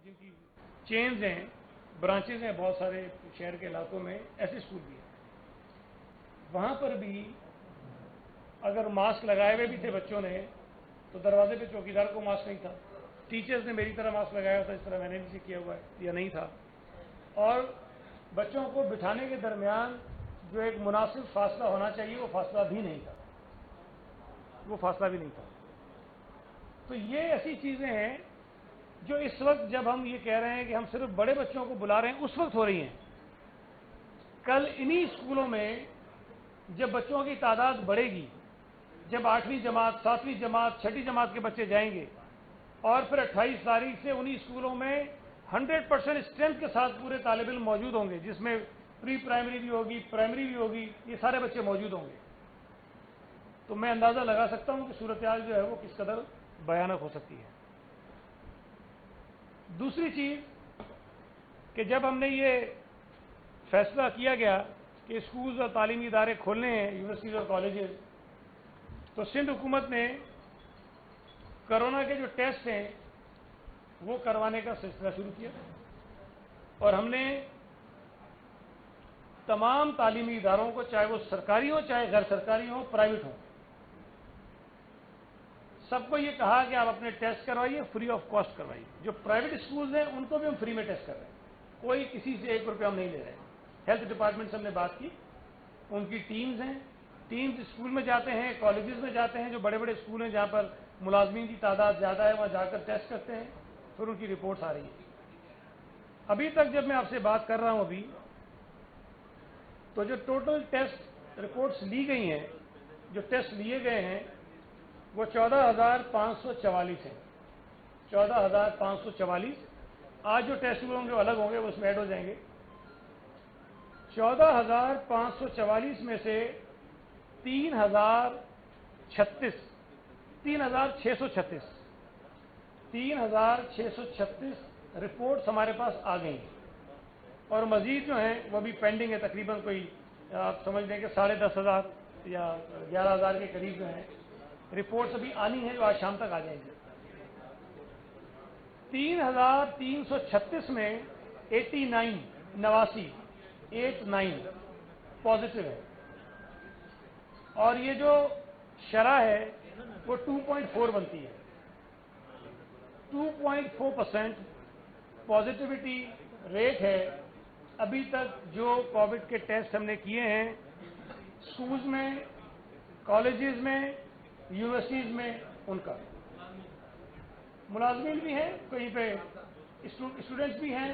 جن کی چینز ہیں، برانچز ہیں بہت سارے شہر کے علاقوں میں، ایسے اسکول بھی ہیں، وہاں پر بھی اگر ماسک لگائے ہوئے بھی تھے بچوں نے تو دروازے پہ چوکیدار کو ماسک نہیں تھا، ٹیچرز نے میری طرح ماسک لگایا تھا، اس طرح میں نے بھی کیا ہوا ہے یا نہیں تھا، اور بچوں کو بٹھانے کے درمیان جو ایک مناسب فاصلہ ہونا چاہیے وہ فاصلہ بھی نہیں تھا، تو یہ ایسی چیزیں ہیں جو اس وقت جب ہم یہ کہہ رہے ہیں کہ ہم صرف بڑے بچوں کو بلا رہے ہیں اس وقت ہو رہی ہیں. کل انہی اسکولوں میں جب بچوں کی تعداد بڑھے گی، جب 8ویں جماعت 7ویں جماعت 6ٹھی جماعت کے بچے جائیں گے اور پھر 28 تاریخ سے انہی اسکولوں میں 100% اسٹرینتھ کے ساتھ پورے طالب علم موجود ہوں گے، جس میں پری پرائمری بھی ہوگی، پرائمری بھی ہوگی، یہ سارے بچے موجود ہوں گے، تو میں اندازہ لگا سکتا ہوں کہ صورتحال جو ہے وہ کس قدر بھیانک ہو سکتی ہے. دوسری چیز کہ جب ہم نے یہ فیصلہ کیا گیا کہ اسکولز اور تعلیمی ادارے کھولنے ہیں، یونیورسٹیز اور کالجز، تو سندھ حکومت نے کرونا کے جو ٹیسٹ ہیں وہ کروانے کا سلسلہ شروع کیا، اور ہم نے تمام تعلیمی اداروں کو، چاہے وہ سرکاری ہوں چاہے غیر سرکاری ہوں پرائیویٹ ہوں، سب کو یہ کہا کہ آپ اپنے ٹیسٹ کروائیے، فری آف کاسٹ کروائیے. جو پرائیویٹ اسکولز ہیں ان کو بھی ہم فری میں ٹیسٹ کر رہے ہیں، کوئی کسی سے 1 روپیہ ہم نہیں لے رہے ہیں. ہیلتھ ڈپارٹمنٹ سے ہم نے بات کی، ان کی ٹیمز ہیں، ٹیمز اسکول میں جاتے ہیں، کالجز میں جاتے ہیں، جو بڑے بڑے اسکول ہیں جہاں پر ملازمین کی تعداد زیادہ ہے وہاں جا کر ٹیسٹ کرتے ہیں، پھر ان کی رپورٹس آ رہی ہیں. ابھی تک جب میں آپ سے بات کر رہا ہوں ابھی تو جو ٹوٹل ٹیسٹ رپورٹس لی گئی ہیں، جو ٹیسٹ لیے گئے ہیں وہ 14,544 ہیں. 14,544. آج جو ٹیسٹ ہوئے ہوں گے وہ الگ ہوں گے، وہ اس میں ایڈ ہو جائیں گے. 14,544 میں سے 3,636 رپورٹس ہمارے پاس آ گئی ہیں، اور مزید جو ہیں وہ بھی پینڈنگ ہے. تقریباً کوئی آپ سمجھ لیں کہ 10,500 یا 11,000 کے قریب جو ہیں رپورٹس ابھی آنی ہیں، جو آج شام تک آ جائیں گی. 3,336 میں 89 پازیٹیو ہے، اور یہ جو شرح ہے وہ 2.4 بنتی ہے. 2.4% پازیٹیوٹی ریٹ ہے ابھی تک جو کووڈ کے ٹیسٹ ہم نے کیے ہیں اسکولز میں، کالجز میں، یونیورسٹیز میں. ان کا ملازمین بھی ہیں، کہیں پہ اسٹوڈنٹس بھی ہیں،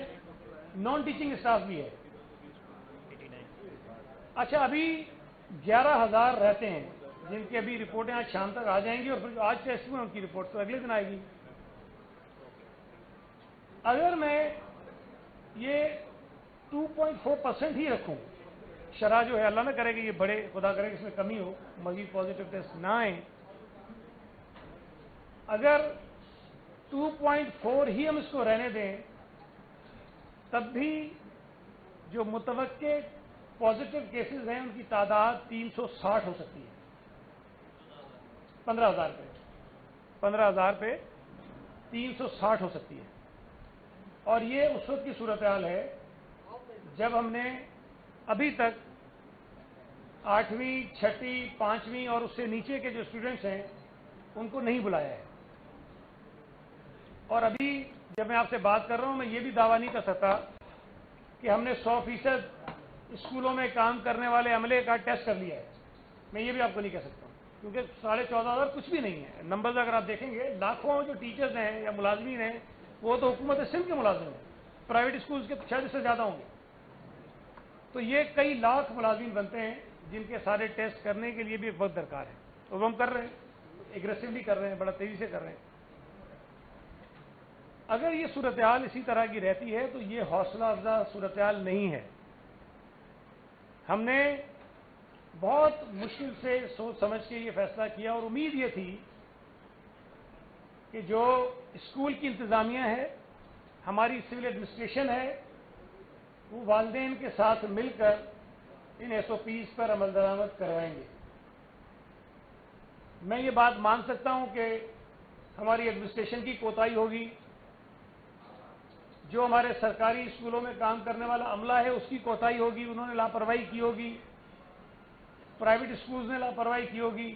نان ٹیچنگ اسٹاف بھی ہے. اچھا، ابھی 11,000 رہتے ہیں جن کی ابھی رپورٹیں آج شام تک آ جائیں گی، اور پھر جو آج ٹیسٹ ہوئے ان کی رپورٹ تو اگلے دن آئے گی. اگر میں یہ 2.4% ہی رکھوں شرح جو ہے، اللہ نہ کرے کہ یہ بڑے، خدا کرے کہ اس میں کمی ہو، مزید پازیٹیو ٹیسٹ نہ آئیں، اگر 2.4 ہی ہم اس کو رہنے دیں تب بھی جو متوقع پازیٹیو کیسز ہیں ان کی تعداد 360 ہو سکتی ہے. 15,000 پہ 360 ہو سکتی ہے. اور یہ اس وقت کی صورتحال ہے جب ہم نے ابھی تک 8ویں 6ٹھی 5ویں اور اس سے نیچے کے جو اسٹوڈنٹس ہیں ان کو نہیں بلایا ہے. اور ابھی جب میں آپ سے بات کر رہا ہوں میں یہ بھی دعویٰ نہیں کر سکتا کہ ہم نے 100% اسکولوں میں کام کرنے والے عملے کا ٹیسٹ کر لیا ہے. میں یہ بھی آپ کو نہیں کہہ سکتا کیونکہ 14,500 کچھ بھی نہیں ہے. نمبرز اگر آپ دیکھیں گے لاکھوں جو ٹیچرز ہیں یا ملازمین ہیں وہ تو حکومت سندھ کے ملازم ہیں، پرائیویٹ اسکولز کے شاید اس سے زیادہ ہوں گے. تو یہ کئی لاکھ ملازمین بنتے ہیں جن کے سارے ٹیسٹ کرنے کے لیے بھی ایک وقت درکار ہے، اور وہ ہم کر رہے ہیں، ایگریسولی کر رہے ہیں، بڑا تیزی سے کر رہے ہیں. اگر یہ صورتحال اسی طرح کی رہتی ہے تو یہ حوصلہ افزا صورتحال نہیں ہے. ہم نے بہت مشکل سے سوچ سمجھ کے یہ فیصلہ کیا، اور امید یہ تھی کہ جو اسکول کی انتظامیہ ہے، ہماری سول ایڈمنسٹریشن ہے، وہ والدین کے ساتھ مل کر ان SOPs پر عمل درآمد کروائیں گے. میں یہ بات مان سکتا ہوں کہ ہماری ایڈمنسٹریشن کی کوتاہی ہوگی، جو ہمارے سرکاری اسکولوں میں کام کرنے والا عملہ ہے اس کی کوتاہی ہوگی، انہوں نے لاپرواہی کی ہوگی، پرائیویٹ اسکولز نے لاپرواہی کی ہوگی،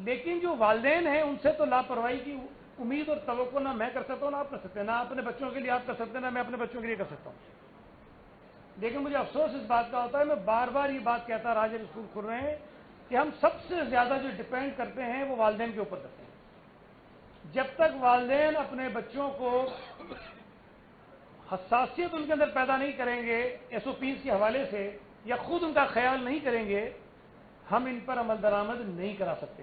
لیکن جو والدین ہیں ان سے تو لاپرواہی کی امید اور توقع نہ میں کر سکتا ہوں نہ آپ کر سکتے ہیں، نہ اپنے بچوں کے لیے آپ کر سکتے ہیں، نہ میں اپنے بچوں کے لیے کر سکتا ہوں۔ لیکن مجھے افسوس اس بات کا ہوتا ہے، میں بار بار یہ بات کہتا رہا جب اسکول کھل رہے ہیں کہ ہم سب سے زیادہ جو ڈپینڈ کرتے ہیں وہ والدین کے اوپر کرتے ہیں۔ جب تک والدین اپنے بچوں کو حساسیت ان کے اندر پیدا نہیں کریں گے ایس او پیز کے حوالے سے، یا خود ان کا خیال نہیں کریں گے، ہم ان پر عمل درآمد نہیں کرا سکتے۔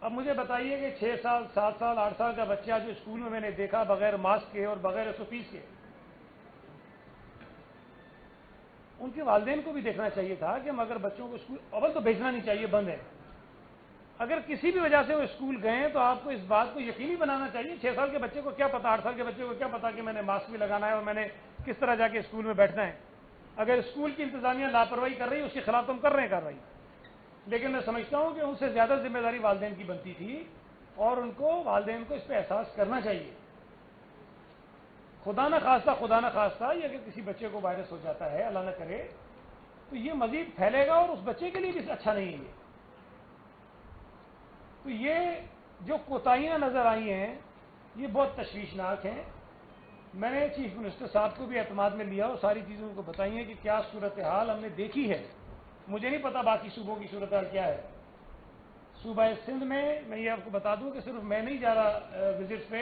اب مجھے بتائیے کہ 6 سال 7 سال 8 سال کا بچہ جو اسکول میں نے دیکھا بغیر ماسک کے اور بغیر ایس او پیز کے، ان کے والدین کو بھی دیکھنا چاہیے تھا کہ ہم اگر بچوں کو اسکول اول تو بھیجنا نہیں چاہیے، بند ہے۔ اگر کسی بھی وجہ سے وہ اسکول گئے تو آپ کو اس بات کو یقینی بنانا چاہیے۔ 6 سال کے بچے کو کیا پتا، 8 سال کے بچے کو کیا پتا کہ میں نے ماسک بھی لگانا ہے اور میں نے کس طرح جا کے اسکول میں بیٹھنا ہے۔ اگر اسکول کی انتظامیہ لاپرواہی کر رہی ہے اس کے خلاف تو ہم کر رہے ہیں کارروائی، لیکن میں سمجھتا ہوں کہ ان سے زیادہ ذمہ داری والدین کی بنتی تھی اور ان کو والدین کو اس پہ احساس کرنا چاہیے۔ خدا نہ خواستہ یہ اگر کسی بچے کو وائرس ہو جاتا ہے، اللہ نہ کرے، تو یہ مزید پھیلے گا اور اس بچے کے لیے بھی اچھا نہیں ہے۔ تو یہ جو کوتاہیاں نظر آئی ہیں یہ بہت تشویشناک ہیں۔ میں نے چیف منسٹر صاحب کو بھی اعتماد میں لیا اور ساری چیزیں ان کو بتائی ہیں کہ کیا صورتحال ہم نے دیکھی ہے۔ مجھے نہیں پتا باقی صوبوں کی صورتحال کیا ہے۔ صوبہ سندھ میں یہ آپ کو بتا دوں کہ صرف میں نہیں جا رہا وزٹ پہ،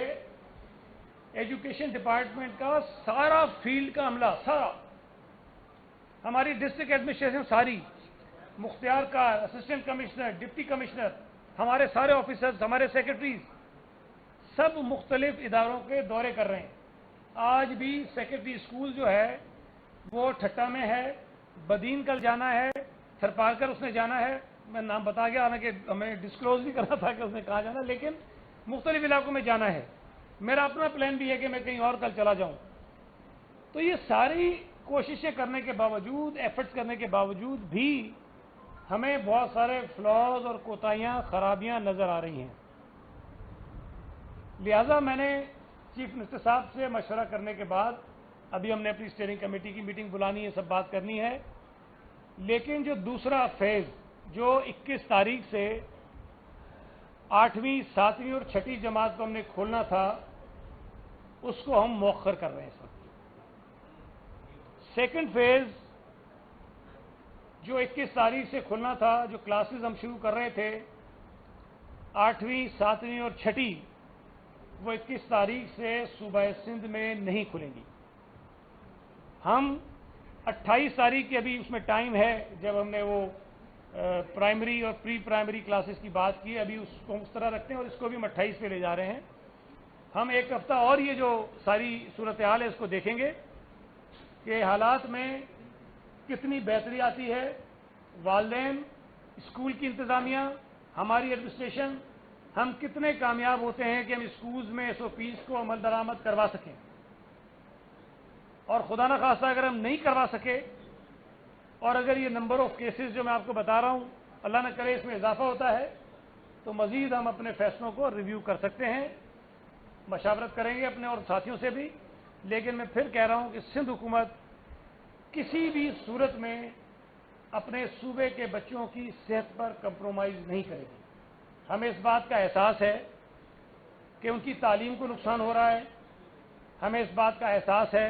ایجوکیشن ڈپارٹمنٹ کا سارا فیلڈ کا عملہ، سارا ہماری ڈسٹرکٹ ایڈمنسٹریشن ساری، مختار کار، اسسٹنٹ کمشنر، ڈپٹی کمشنر، ہمارے سارے آفیسرز، ہمارے سیکرٹریز، سب مختلف اداروں کے دورے کر رہے ہیں۔ آج بھی سیکرٹری اسکول جو ہے وہ ٹھٹا میں ہے، بدین کل جانا ہے، تھرپارکر اس نے جانا ہے، میں نام بتا گیا، حالانکہ ہمیں ڈسکلوز نہیں کرنا تھا کہ اس نے کہاں جانا، لیکن مختلف علاقوں میں جانا ہے۔ میرا اپنا پلان بھی ہے کہ میں کہیں اور کل چلا جاؤں۔ تو یہ ساری کوششیں کرنے کے باوجود، ایفرٹس کرنے کے باوجود بھی ہمیں بہت سارے فلاز اور کوتاہیاں، خرابیاں نظر آ رہی ہیں۔ لہذا میں نے چیف منسٹر صاحب سے مشورہ کرنے کے بعد ابھی ہم نے اپنی اسٹیئرنگ کمیٹی کی میٹنگ بلانی ہے، سب بات کرنی ہے، لیکن جو دوسرا فیز جو 21 تاریخ سے 8ویں 7ویں اور 6ٹھی جماعت کو ہم نے کھولنا تھا اس کو ہم مؤخر کر رہے ہیں اس وقت۔ سیکنڈ فیز جو 21 تاریخ سے کھلنا تھا، جو کلاسز ہم شروع کر رہے تھے 8ویں 7ویں اور 6ٹھی، وہ 21 تاریخ سے صوبہ سندھ میں نہیں کھلیں گی۔ ہم 28 تاریخ کی ابھی اس میں ٹائم ہے، جب ہم نے وہ پرائمری اور پری پرائمری کلاسز کی بات کی، ابھی اس کو اس طرح رکھتے ہیں اور اس کو بھی ہم 28 پہ لے جا رہے ہیں۔ ہم ایک ہفتہ اور یہ جو ساری صورتحال ہے اس کو دیکھیں گے کہ حالات میں کتنی بہتری آتی ہے، والدین، اسکول کی انتظامیہ، ہماری ایڈمنسٹریشن، ہم کتنے کامیاب ہوتے ہیں کہ ہم اسکولز میں ایس او پیز کو عمل درآمد کروا سکیں، اور خدا نہ خواستہ اگر ہم نہیں کروا سکے اور اگر یہ نمبر آف کیسز جو میں آپ کو بتا رہا ہوں اللہ نہ کرے اس میں اضافہ ہوتا ہے تو مزید ہم اپنے فیصلوں کو ریویو کر سکتے ہیں، مشاورت کریں گے اپنے اور ساتھیوں سے بھی۔ لیکن میں پھر کہہ رہا ہوں کہ سندھ حکومت کسی بھی صورت میں اپنے صوبے کے بچوں کی صحت پر کمپرومائز نہیں کرے گی۔ ہمیں اس بات کا احساس ہے کہ ان کی تعلیم کو نقصان ہو رہا ہے، ہمیں اس بات کا احساس ہے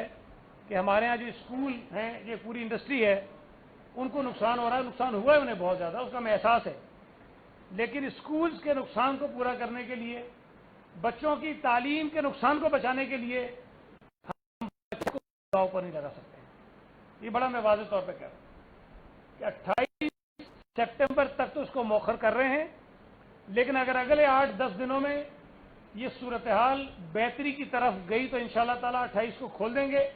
کہ ہمارے ہاں جو اسکول ہیں، یہ پوری انڈسٹری ہے، ان کو نقصان ہو رہا ہے، نقصان ہوا ہے انہیں بہت زیادہ، اس کا ہمیں احساس ہے۔ لیکن اسکولز کے نقصان کو پورا کرنے کے لیے، بچوں کی تعلیم کے نقصان کو بچانے کے لیے ہم بچوں کو داؤ پر نہیں لگا سکتے ہیں۔ یہ بڑا میں واضح طور پہ کہہ رہا ہوں کہ 28 سپٹمبر تک تو اس کو مؤخر کر رہے ہیں، لیکن اگر اگلے 8-10 دنوں میں یہ صورتحال بہتری کی طرف گئی تو انشاءاللہ تعالیٰ 28 کو کھول دیں گے۔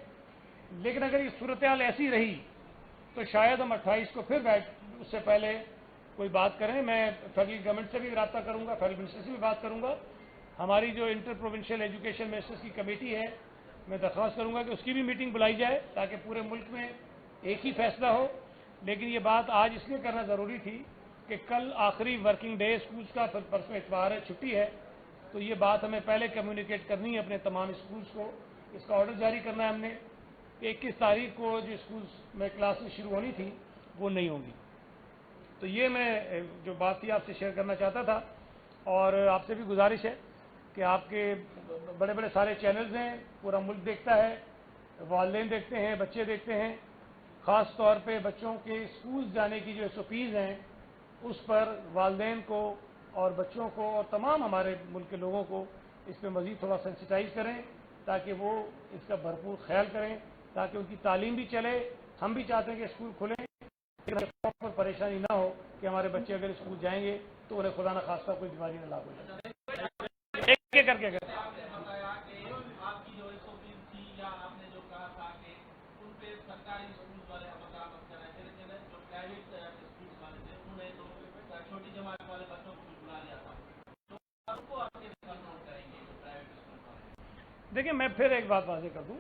لیکن اگر یہ صورتحال ایسی رہی تو شاید ہم 28 کو پھر اس سے پہلے کوئی بات کریں۔ میں فیڈرل گورنمنٹ سے بھی رابطہ کروں گا، فیڈرل منسٹر سے بھی بات کروں گا۔ ہماری جو انٹر پروونشل ایجوکیشن منسٹرز کی کمیٹی ہے، میں درخواست کروں گا کہ اس کی بھی میٹنگ بلائی جائے تاکہ پورے ملک میں ایک ہی فیصلہ ہو۔ لیکن یہ بات آج اس لیے کرنا ضروری تھی کہ کل آخری ورکنگ ڈے اسکولز کا، پھر پرسوں اتوار ہے، چھٹی ہے، تو یہ بات ہمیں پہلے کمیونیکیٹ کرنی ہے اپنے تمام اسکولس کو. اس کا آرڈر جاری کرنا ہے ہم نے کہ 21 تاریخ کو جو اسکولس میں کلاسز شروع ہونی تھی وہ نہیں ہوں گی. تو یہ میں جو بات تھی آپ سے شیئر کرنا چاہتا تھا. اور آپ سے بھی گزارش ہے کہ آپ کے بڑے بڑے سارے چینلز ہیں, پورا ملک دیکھتا ہے, والدین دیکھتے ہیں, بچے دیکھتے ہیں. خاص طور پہ بچوں کے اسکول جانے کی جو SOPs ہیں اس پر والدین کو اور بچوں کو اور تمام ہمارے ملک کے لوگوں کو اس پہ مزید تھوڑا سینسیٹائز کریں تاکہ وہ اس کا بھرپور خیال کریں تاکہ ان کی تعلیم بھی چلے. ہم بھی چاہتے ہیں کہ اسکول کھلیں, پر پریشانی نہ ہو کہ ہمارے بچے اگر اسکول جائیں گے تو انہیں خدا نہ خواستہ کوئی بیماری نہ لاگو جائے. ایک ایک کر کے دیکھیں, میں پھر ایک بات واضح کر دوں,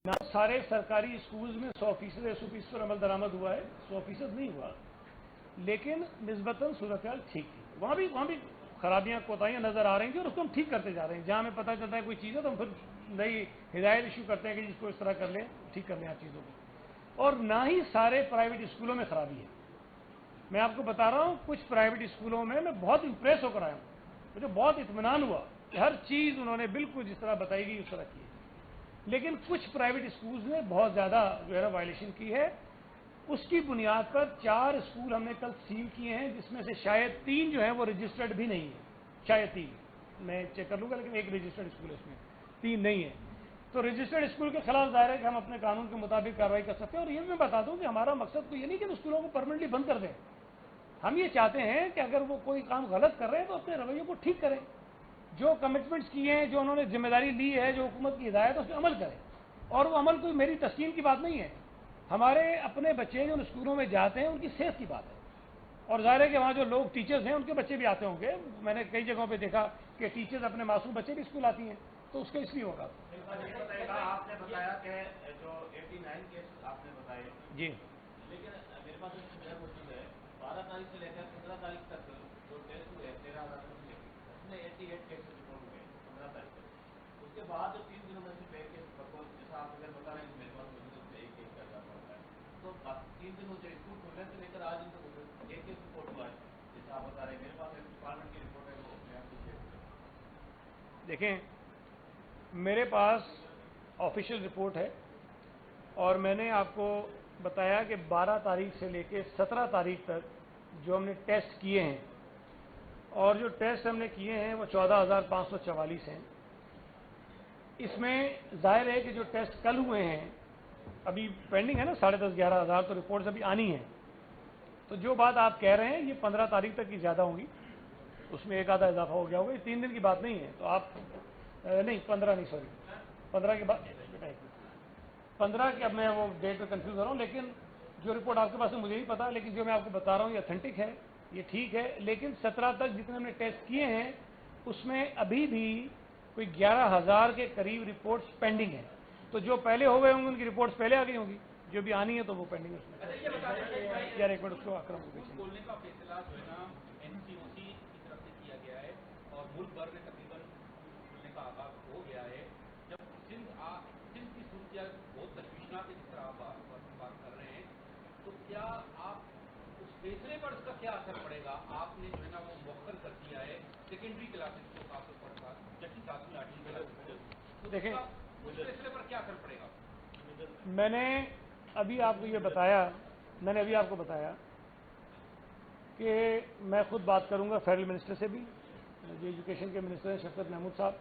نہ سارے سرکاری اسکولز میں 100% SOPs پر عمل درآمد ہوا ہے, 100% نہیں ہوا, لیکن نسبتاً صورتحال ٹھیک تھی. وہاں بھی خرابیاں کوتاہیاں نظر آ رہی تھیں اور اس کو ہم ٹھیک کرتے جا رہے ہیں. جہاں ہمیں پتہ چلتا ہے کوئی چیز ہے تو ہم پھر نئی ہدایت ایشو کرتے ہیں کہ جس کو اس طرح کر لیں, ٹھیک کر لیں آپ چیزوں کو. اور نہ ہی سارے پرائیویٹ اسکولوں میں خرابی ہے. میں آپ کو بتا رہا ہوں کچھ پرائیویٹ اسکولوں میں بہت امپریس ہو کر آیا ہوں, مجھے بہت اطمینان ہوا کہ ہر چیز انہوں نے بالکل جس طرح بتائی گئی اس طرح کی ہے. لیکن کچھ پرائیویٹ اسکولز نے بہت زیادہ جو ہے وائلیشن کی ہے. اس کی بنیاد پر 4 اسکول ہم نے کل سیل کیے ہیں, جس میں سے شاید 3 جو ہیں وہ رجسٹرڈ بھی نہیں ہیں, شاید 3, میں چیک کر لوں گا, لیکن ایک رجسٹرڈ اسکول ہے, اس میں 3 نہیں ہے. تو رجسٹرڈ اسکول کے خلاف ظاہر ہے کہ ہم اپنے قانون کے مطابق کارروائی کر سکتے ہیں. اور یہ میں بتا دوں کہ ہمارا مقصد تو یہ نہیں کہ اسکولوں کو پرماننٹلی بند کر دیں. ہم یہ چاہتے ہیں کہ اگر وہ کوئی کام غلط کر رہے ہیں تو اپنے رویوں کو ٹھیک کریں, جو کمٹمنٹس کیے ہیں, جو انہوں نے ذمہ داری لی ہے, جو حکومت کی ہدایت ہے اس پہ عمل کریں. اور وہ عمل کوئی میری تسکین کی بات نہیں ہے, ہمارے اپنے بچے جو ان اسکولوں میں جاتے ہیں ان کی صحت کی بات ہے. اور ظاہر ہے کہ وہاں جو لوگ ٹیچرز ہیں ان کے بچے بھی آتے ہوں گے. میں نے کئی جگہوں پہ دیکھا کہ ٹیچرز اپنے معصوم بچے بھی اسکول آتی ہیں, تو اس کا اس لیے ہوگا. آپ نے بتایا کہ جو 89 کیس آپ نے بتائے, جی, لیکن میرے پاس ایک موجود ہے 12 تاریخ سے لے کر 15 تاریخ تک جو ٹیسٹ ہوئے 13,000 اس میں 88 کیسز رپورٹ ہوئے 15 تاریخ تک. اس کے بعد 3 دنوں میں سے ایک کیس جیسا آپ اگر بتا رہے ہیں کہ میرے پاس موجود ہے ایک کیس کا جاتا ہوتا ہے, تو 3 دنوں سے اسکول کھولنے سے لے کر آج ایک کیس رپورٹ ہوا ہے جیسا آپ بتا رہے ہیں. میرے پاس ایک ڈپارٹمنٹ کی رپورٹ ہے, وہ میں آپ کو شیئر کروں. دیکھیں, میرے پاس آفیشیل رپورٹ ہے اور میں نے آپ کو بتایا کہ 12 تاریخ سے لے کے 17 تاریخ تک جو ہم نے ٹیسٹ کیے ہیں, اور جو ٹیسٹ ہم نے کیے ہیں وہ 14,544 ہیں. اس میں ظاہر ہے کہ جو ٹیسٹ کل ہوئے ہیں ابھی پینڈنگ ہے نا 10,500-11,000, تو رپورٹس ابھی آنی ہیں. تو جو بات آپ کہہ رہے ہیں یہ 15 تاریخ تک کی زیادہ ہوں گی, اس میں ایک آدھا اضافہ ہو گیا ہوگا, یہ 3 دن کی بات نہیں ہے. تو آپ نہیں 15 نہیں, سوری 15 کے بعد 15 کے, اب میں وہ ڈیٹ پہ کنفیوز ہو رہا ہوں. لیکن جو رپورٹ آپ کے پاس ہے مجھے نہیں پتا, لیکن جو میں آپ کو بتا رہا ہوں یہ اتھینٹک ہے, یہ ٹھیک ہے. لیکن 17 تک جتنے ہم نے ٹیسٹ کیے ہیں اس میں ابھی بھی کوئی 11,000 کے قریب رپورٹس پینڈنگ ہیں. تو جو پہلے ہو گئے ہوں گے ان کی رپورٹس پہلے آ گئی ہوں گی, جو بھی آنی ہے تو وہ پینڈنگ ہے. یار ایک منٹ اس کو اکرم کو کھولنے کا فیصلہ جو ہے نا NCOC کی طرف سے کیا گیا ہے اور ملک بھر میں تقریباً کھولنے کا آغاز ہو گیا ہے. جب سندھ کی صورتحال بہت تشویشناک ہے جس طرح آپ بات کر رہے ہیں, تو کیا آپ اس فیصلے پر اس کا کیا اثر پڑے گا؟ آپ نے جو ہے نا وہ مؤخر کر دیا ہے سیکنڈری کلاسز کو, خاص طور پر 6ٹھی 7ویں 8ویں کلاس. دیکھیں اس فیصلے پر کیا اثر پڑے گا؟ میں نے ابھی آپ کو یہ بتایا, میں نے ابھی آپ کو بتایا کہ میں خود بات کروں گا فیڈرل منسٹر سے بھی, جو ایجوکیشن کے منسٹر ہیں شفقت محمود صاحب,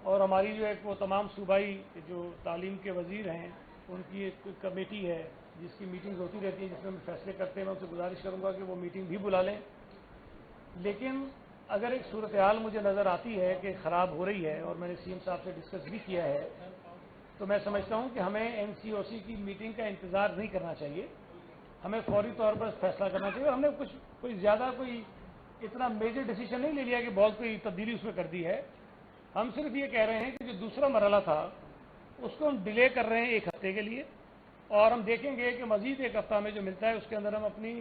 اور ہماری جو ایک وہ تمام صوبائی جو تعلیم کے وزیر ہیں ان کی ایک کمیٹی ہے جس کی میٹنگ ہوتی رہتی ہے, جس میں ہم فیصلے کرتے ہیں. میں ان سے گزارش کروں گا کہ وہ میٹنگ بھی بلا لیں. لیکن اگر ایک صورتحال مجھے نظر آتی ہے کہ خراب ہو رہی ہے, اور میں نے CM صاحب سے ڈسکس بھی کیا ہے, تو میں سمجھتا ہوں کہ ہمیں NCOC کی میٹنگ کا انتظار نہیں کرنا چاہیے, ہمیں فوری طور پر فیصلہ کرنا چاہیے. ہم نے کوئی زیادہ کوئی اتنا میجر ڈیسیجن نہیں لے لیا کہ بہت کوئی تبدیلی اس میں کر دی ہے. ہم صرف یہ کہہ رہے ہیں کہ جو دوسرا مرحلہ تھا اس کو ہم ڈیلے کر رہے ہیں 1 ہفتے کے لیے, اور ہم دیکھیں گے کہ مزید 1 ہفتہ میں جو ملتا ہے اس کے اندر ہم اپنی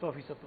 100%।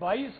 22